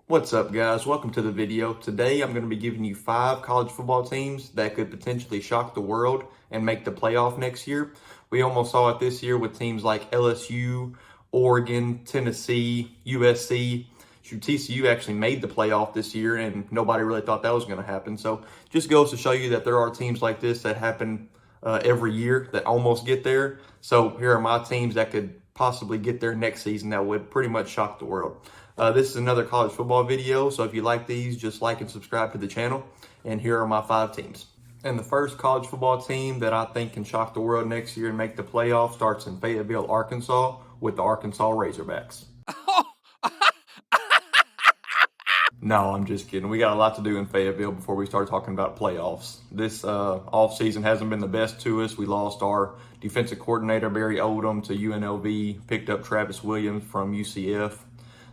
What's up, guys? Welcome to the video. Today I'm going to be giving you 5 college football teams that could potentially shock the world and make the playoff next year. We almost saw it this year with teams like LSU, Oregon, Tennessee, USC. TCU actually made the playoff this year and nobody really thought that was going to happen. So just goes to show you that there are teams like this that happen every year that almost get there. So here are my teams that could possibly get there next season that would pretty much shock the world. This is another college football video, so if you like these, just like and subscribe to the channel. And here are my 5 teams. And the first college football team that I think can shock the world next year and make the playoff starts in Fayetteville, Arkansas, with the Arkansas Razorbacks. No, I'm just kidding. We got a lot to do in Fayetteville before we start talking about playoffs. This offseason hasn't been the best to us. We lost our defensive coordinator, Barry Odom, to UNLV, picked up Travis Williams from UCF,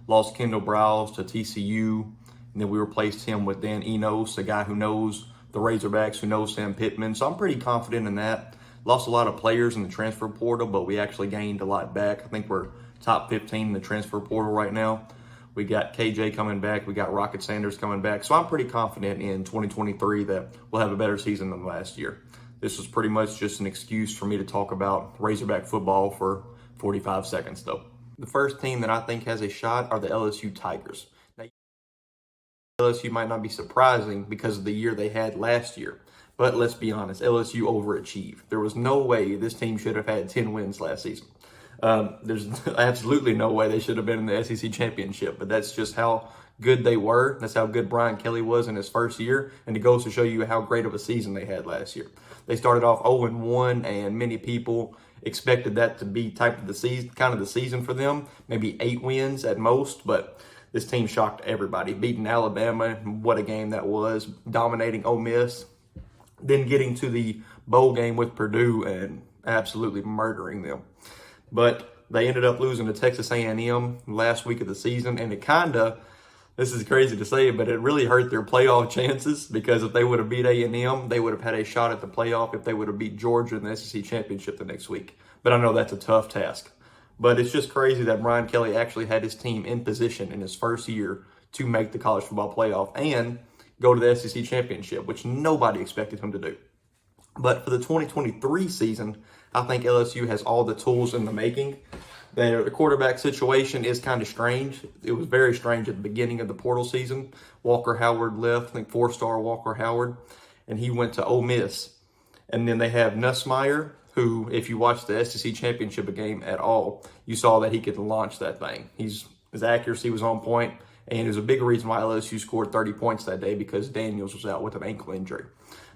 lost Kendall Browse to TCU, and then we replaced him with Dan Enos, a guy who knows the Razorbacks, who knows Sam Pittman. So I'm pretty confident in that. Lost a lot of players in the transfer portal, but we actually gained a lot back. I think we're top 15 in the transfer portal right now. We got KJ coming back. We got Rocket Sanders coming back. So I'm pretty confident in 2023 that we'll have a better season than last year. This was pretty much just an excuse for me to talk about Razorback football for 45 seconds, though. The first team that I think has a shot are the LSU Tigers. Now, LSU might not be surprising because of the year they had last year. But let's be honest, LSU overachieved. There was no way this team should have had 10 wins last season. There's absolutely no way they should have been in the SEC championship, but that's just how good they were. That's how good Brian Kelly was in his first year, and it goes to show you how great of a season they had last year. They started off 0-1, and many people expected that to be type of the season, kind of the season for them, maybe 8 wins at most, but this team shocked everybody, beating Alabama. What a game that was, dominating Ole Miss, then getting to the bowl game with Purdue and absolutely murdering them. But they ended up losing to Texas A&M last week of the season, and it this is crazy to say, but it really hurt their playoff chances, because if they would have beat A&M, they would have had a shot at the playoff if they would have beat Georgia in the SEC championship the next week. But I know that's a tough task. But it's just crazy that Brian Kelly actually had his team in position in his first year to make the college football playoff and go to the SEC championship, which nobody expected him to do. But for the 2023 season, I think LSU has all the tools in the making. The quarterback situation is kind of strange. It was very strange at the beginning of the portal season. Walker Howard left, I think 4-star Walker Howard, and he went to Ole Miss. And then they have Nussmeier, who, if you watched the SEC championship game at all, you saw that he could launch that thing. His accuracy was on point, and there's a big reason why LSU scored 30 points that day, because Daniels was out with an ankle injury.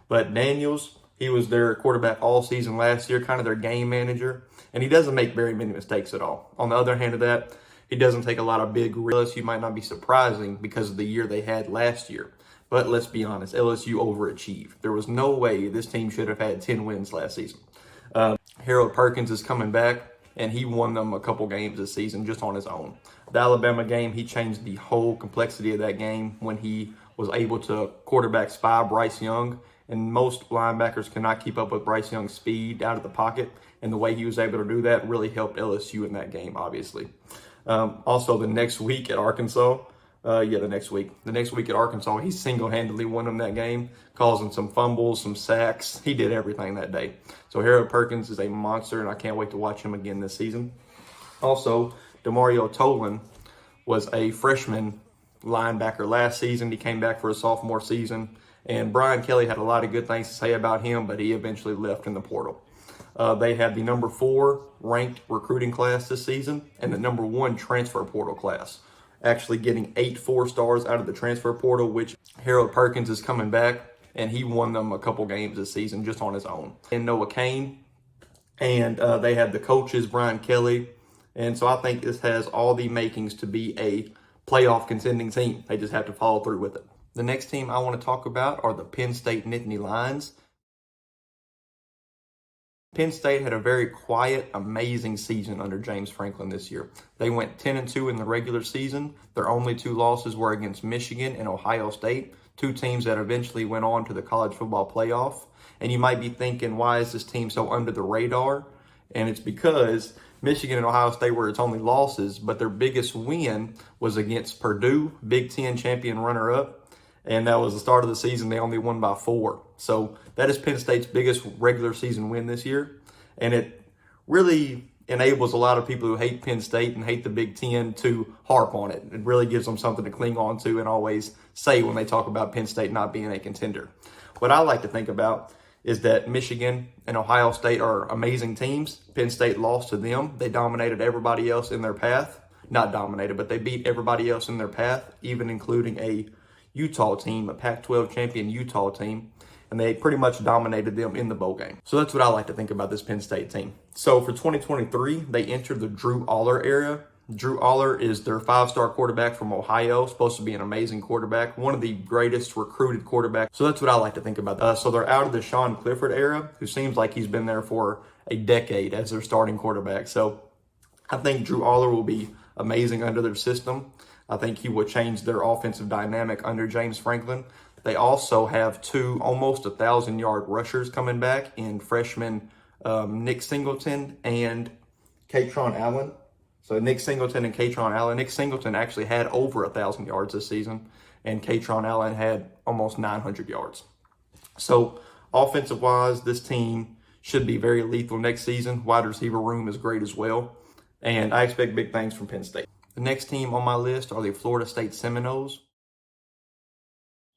But Daniels, he was their quarterback all season last year, kind of their game manager, and he doesn't make very many mistakes at all. On the other hand of that, he doesn't take a lot of big risks. You might not be surprising because of the year they had last year. But let's be honest, LSU overachieved. There was no way this team should have had 10 wins last season. Harold Perkins is coming back, and he won them a couple games this season just on his own. The Alabama game, he changed the whole complexity of that game when he was able to quarterback spy Bryce Young. And most linebackers cannot keep up with Bryce Young's speed out of the pocket. And the way he was able to do that really helped LSU in that game, obviously. Also, the next week at Arkansas, the next week at Arkansas, he single-handedly won them that game, causing some fumbles, some sacks. He did everything that day. So Harold Perkins is a monster, and I can't wait to watch him again this season. Also, Demario Tolan was a freshman linebacker last season. He came back for his sophomore season. And Brian Kelly had a lot of good things to say about him, but he eventually left in the portal. They had the number 4 ranked recruiting class this season and the number 1 transfer portal class, actually getting 8 4-stars out of the transfer portal, which Harold Perkins is coming back, and he won them a couple games this season just on his own. And Noah Kane, and they had the coaches, Brian Kelly, and so I think this has all the makings to be a playoff contending team. They just have to follow through with it. The next team I want to talk about are the Penn State Nittany Lions. Penn State had a very quiet, amazing season under James Franklin this year. They went 10-2 in the regular season. Their only 2 losses were against Michigan and Ohio State, 2 teams that eventually went on to the college football playoff. And you might be thinking, why is this team so under the radar? And it's because Michigan and Ohio State were its only losses, but their biggest win was against Purdue, Big Ten champion runner-up, and that was the start of the season. They only won by 4. So that is Penn State's biggest regular season win this year, and it really enables a lot of people who hate Penn State and hate the Big Ten to harp on it. It really gives them something to cling on to and always say when they talk about Penn State not being a contender. What I like to think about is that Michigan and Ohio State are amazing teams. Penn State lost to them. They dominated everybody else in their path. Not dominated, but they beat everybody else in their path, even including a Utah team, a Pac-12 champion Utah team. And they pretty much dominated them in the bowl game. So that's what I like to think about this Penn State team. So for 2023, they entered the Drew Aller era. Drew Aller is their 5-star quarterback from Ohio, supposed to be an amazing quarterback, one of the greatest recruited quarterbacks. So that's what I like to think about. So they're out of the Sean Clifford era, who seems like he's been there for a decade as their starting quarterback. So I think Drew Aller will be amazing under their system. I think he will change their offensive dynamic under James Franklin. They also have 2 almost 1,000-yard rushers coming back in freshman Nick Singleton and Katron Allen. So Nick Singleton and Katron Allen. Nick Singleton actually had over 1,000 yards this season, and Katron Allen had almost 900 yards. So offensive-wise, this team should be very lethal next season. Wide receiver room is great as well, and I expect big things from Penn State. The next team on my list are the Florida State Seminoles.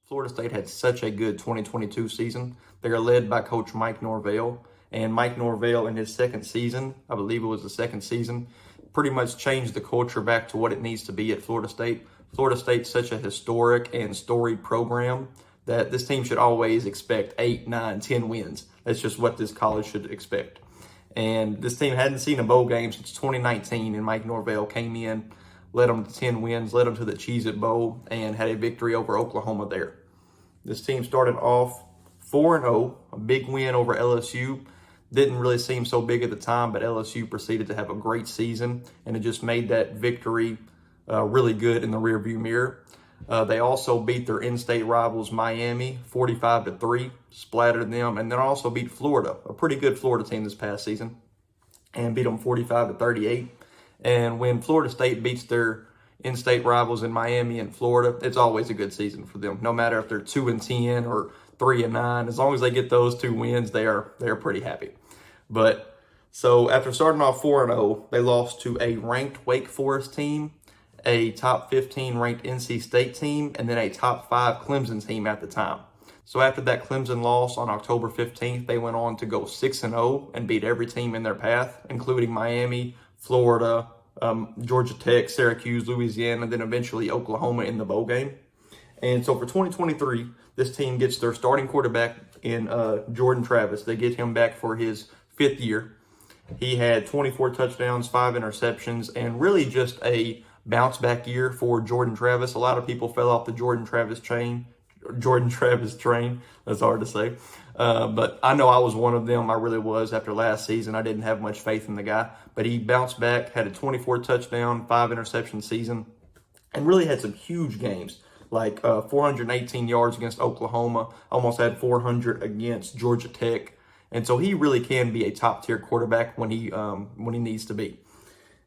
Florida State had such a good 2022 season. They are led by Coach Mike Norvell. And Mike Norvell in his second season, I believe it was the second season, pretty much changed the culture back to what it needs to be at Florida State. Florida State's such a historic and storied program that this team should always expect 8, 9, 10 wins. That's just what this college should expect. And this team hadn't seen a bowl game since 2019, and Mike Norvell came in, led them to 10 wins, led them to the Cheez-It Bowl, and had a victory over Oklahoma there. This team started off 4-0, a big win over LSU. Didn't really seem so big at the time, but LSU proceeded to have a great season, and it just made that victory really good in the rearview mirror. They also beat their in-state rivals Miami 45-3, splattered them, and then also beat Florida, a pretty good Florida team this past season, and beat them 45-38. And when Florida State beats their in-state rivals in Miami and Florida, it's always a good season for them. No matter if they're 2-10 or 3-9, as long as they get those 2 wins, they are pretty happy. But so after starting off 4-0, they lost to a ranked Wake Forest team, a top 15 ranked NC State team, and then a top 5 Clemson team at the time. So after that Clemson loss on October 15th, they went on to go 6-0 and beat every team in their path, including Miami, Florida, Georgia Tech, Syracuse, Louisiana, and then eventually Oklahoma in the bowl game. And so for 2023, this team gets their starting quarterback in Jordan Travis. They get him back for his 5th year. He had 24 touchdowns, 5 interceptions, and really just a bounce back year for Jordan Travis. A lot of people fell off the Jordan Travis train. That's hard to say. But I know I was one of them. I really was. After last season, I didn't have much faith in the guy. But he bounced back, had a 24 touchdown, 5 interception season, and really had some huge games, like 418 yards against Oklahoma, almost had 400 against Georgia Tech. And so he really can be a top-tier quarterback when he needs to be.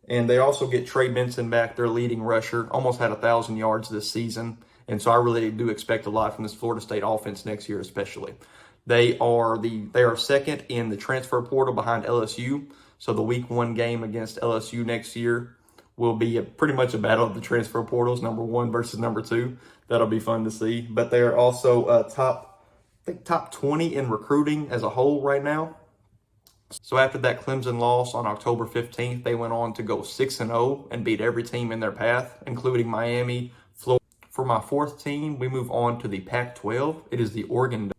And they also get Trey Benson back, their leading rusher, almost had 1,000 yards this season. And so I really do expect a lot from this Florida State offense next year especially. They are second in the transfer portal behind LSU. So the week 1 game against LSU next year will be pretty much a battle of the transfer portals, number 1 versus number 2. That'll be fun to see. But they are also top 20 in recruiting as a whole right now. So after that Clemson loss on October 15th, they went on to go 6-0 and beat every team in their path, including Miami, Florida. For my 4th team, we move on to the Pac-12. It is the Oregon.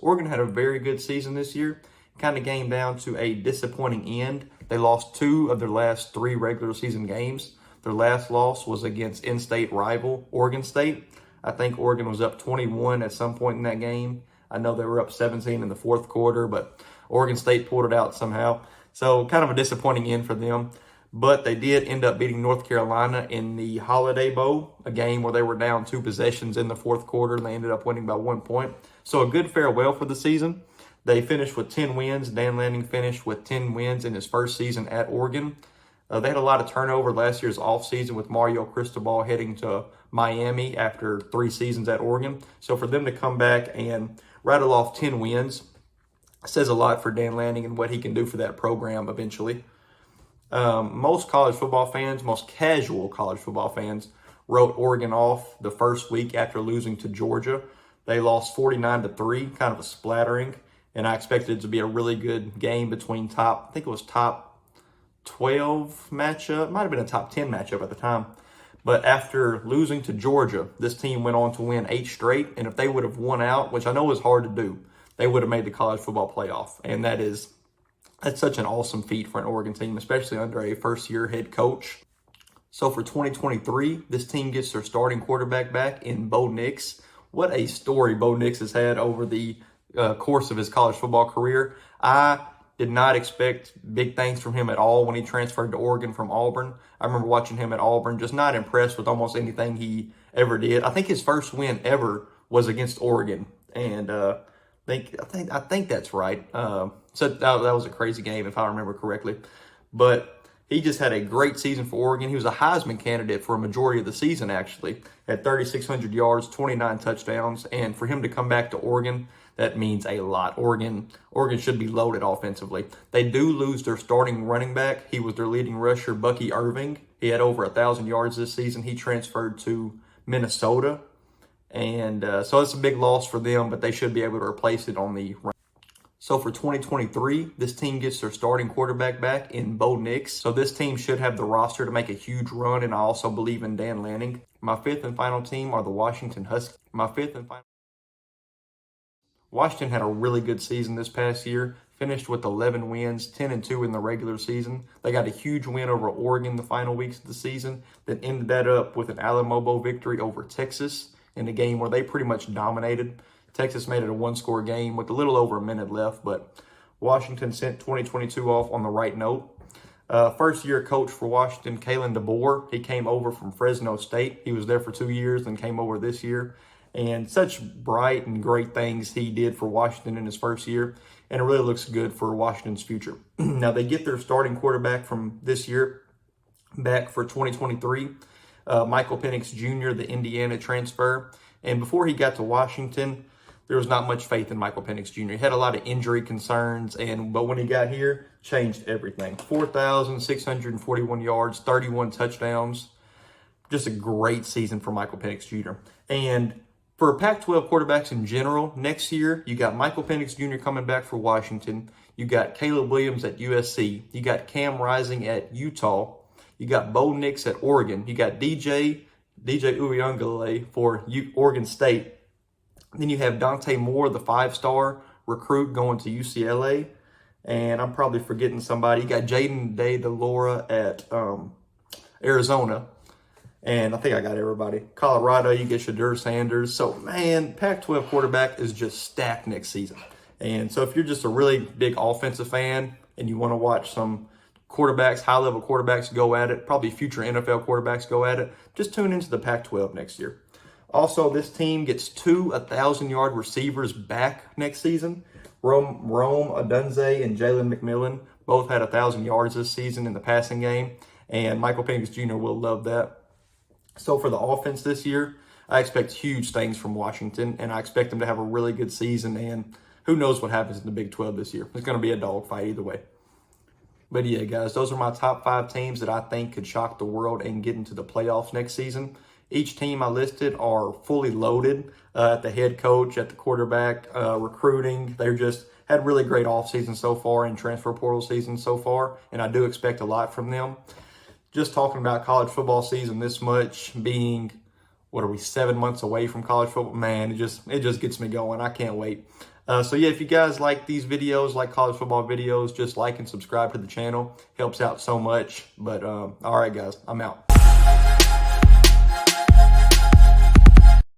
Oregon had a very good season this year. Kind of came down to a disappointing end. They lost 2 of their last 3 regular season games. Their last loss was against in-state rival Oregon State. I think Oregon was up 21 at some point in that game. I know they were up 17 in the 4th quarter, but Oregon State pulled it out somehow. So kind of a disappointing end for them. But they did end up beating North Carolina in the Holiday Bowl, a game where they were down 2 possessions in the 4th quarter, and they ended up winning by 1 point. So a good farewell for the season. They finished with 10 wins. Dan Lanning finished with 10 wins in his first season at Oregon. They had a lot of turnover last year's offseason with Mario Cristobal heading to Miami after 3 seasons at Oregon. So for them to come back and rattle off 10 wins says a lot for Dan Lanning and what he can do for that program eventually. Most college football fans, most casual college football fans, wrote Oregon off the first week after losing to Georgia. They lost 49-3, kind of a splattering, and I expected it to be a really good game between top 12 matchup, might have been a top 10 matchup at the time. But after losing to Georgia, this team went on to win 8 straight, and if they would have won out, which I know is hard to do, they would have made the college football playoff, and that's such an awesome feat for an Oregon team, especially under a first-year head coach. So for 2023, this team gets their starting quarterback back in Bo Nix. What a story Bo Nix has had over the course of his college football career. I did not expect big things from him at all when he transferred to Oregon from Auburn. I remember watching him at Auburn, just not impressed with almost anything he ever did. I think his first win ever was against Oregon, and I think that's right. So that was a crazy game if I remember correctly. But he just had a great season for Oregon. He was a Heisman candidate for a majority of the season, actually. Had 3,600 yards, 29 touchdowns. And for him to come back to Oregon, that means a lot. Oregon should be loaded offensively. They do lose their starting running back. He was their leading rusher, Bucky Irving. He had over 1,000 yards this season. He transferred to Minnesota. And so it's a big loss for them, but they should be able to replace it on the run. So for 2023, this team gets their starting quarterback back in Bo Nix. So this team should have the roster to make a huge run, and I also believe in Dan Lanning. My 5th and final team are the Washington Huskies. Washington had a really good season this past year, finished with 11 wins, 10-2 in the regular season. They got a huge win over Oregon the final weeks of the season, then ended that up with an Alamo Bowl victory over Texas in a game where they pretty much dominated. Texas made it a 1-score game with a little over a minute left, but Washington sent 2022 off on the right note. First-year coach for Washington, Kalen DeBoer, he came over from Fresno State. He was there for 2 years and came over this year. And such bright and great things he did for Washington in his first year, and it really looks good for Washington's future. Now, they get their starting quarterback from this year back for 2023, Michael Penix Jr., the Indiana transfer. And before he got to Washington, there was not much faith in Michael Penix Jr. He had a lot of injury concerns, but when he got here, changed everything. 4,641 yards, 31 touchdowns. Just a great season for Michael Penix Jr. And for Pac-12 quarterbacks in general, next year, you got Michael Penix Jr. coming back for Washington. You got Caleb Williams at USC. You got Cam Rising at Utah. You got Bo Nix at Oregon. You got DJ Uyunglele for Oregon State. Then you have Dante Moore, the 5-star recruit, going to UCLA. And I'm probably forgetting somebody. You got Jaden DeLora at Arizona. And I think I got everybody. Colorado, you get Shadur Sanders. So, man, Pac-12 quarterback is just stacked next season. And so if you're just a really big offensive fan and you want to watch some quarterbacks, high-level quarterbacks go at it, probably future NFL quarterbacks go at it, just tune into the Pac-12 next year. Also, this team gets 2 1,000-yard receivers back next season. Rome Odunze and Jalen McMillan both had 1,000 yards this season in the passing game, and Michael Penix Jr. will love that. So for the offense this year, I expect huge things from Washington, and I expect them to have a really good season, and who knows what happens in the Big 12 this year. It's going to be a dogfight either way. But yeah, guys, those are my top 5 teams that I think could shock the world and get into the playoffs next season. Each team I listed are fully loaded at the head coach, at the quarterback, recruiting. They're just had really great offseason so far and transfer portal season so far, and I do expect a lot from them. Just talking about college football season this much, being, 7 months away from college football, man, it just gets me going. I can't wait. So yeah, if you guys like these videos, like college football videos, just like and subscribe to the channel. Helps out so much. But all right, guys, I'm out.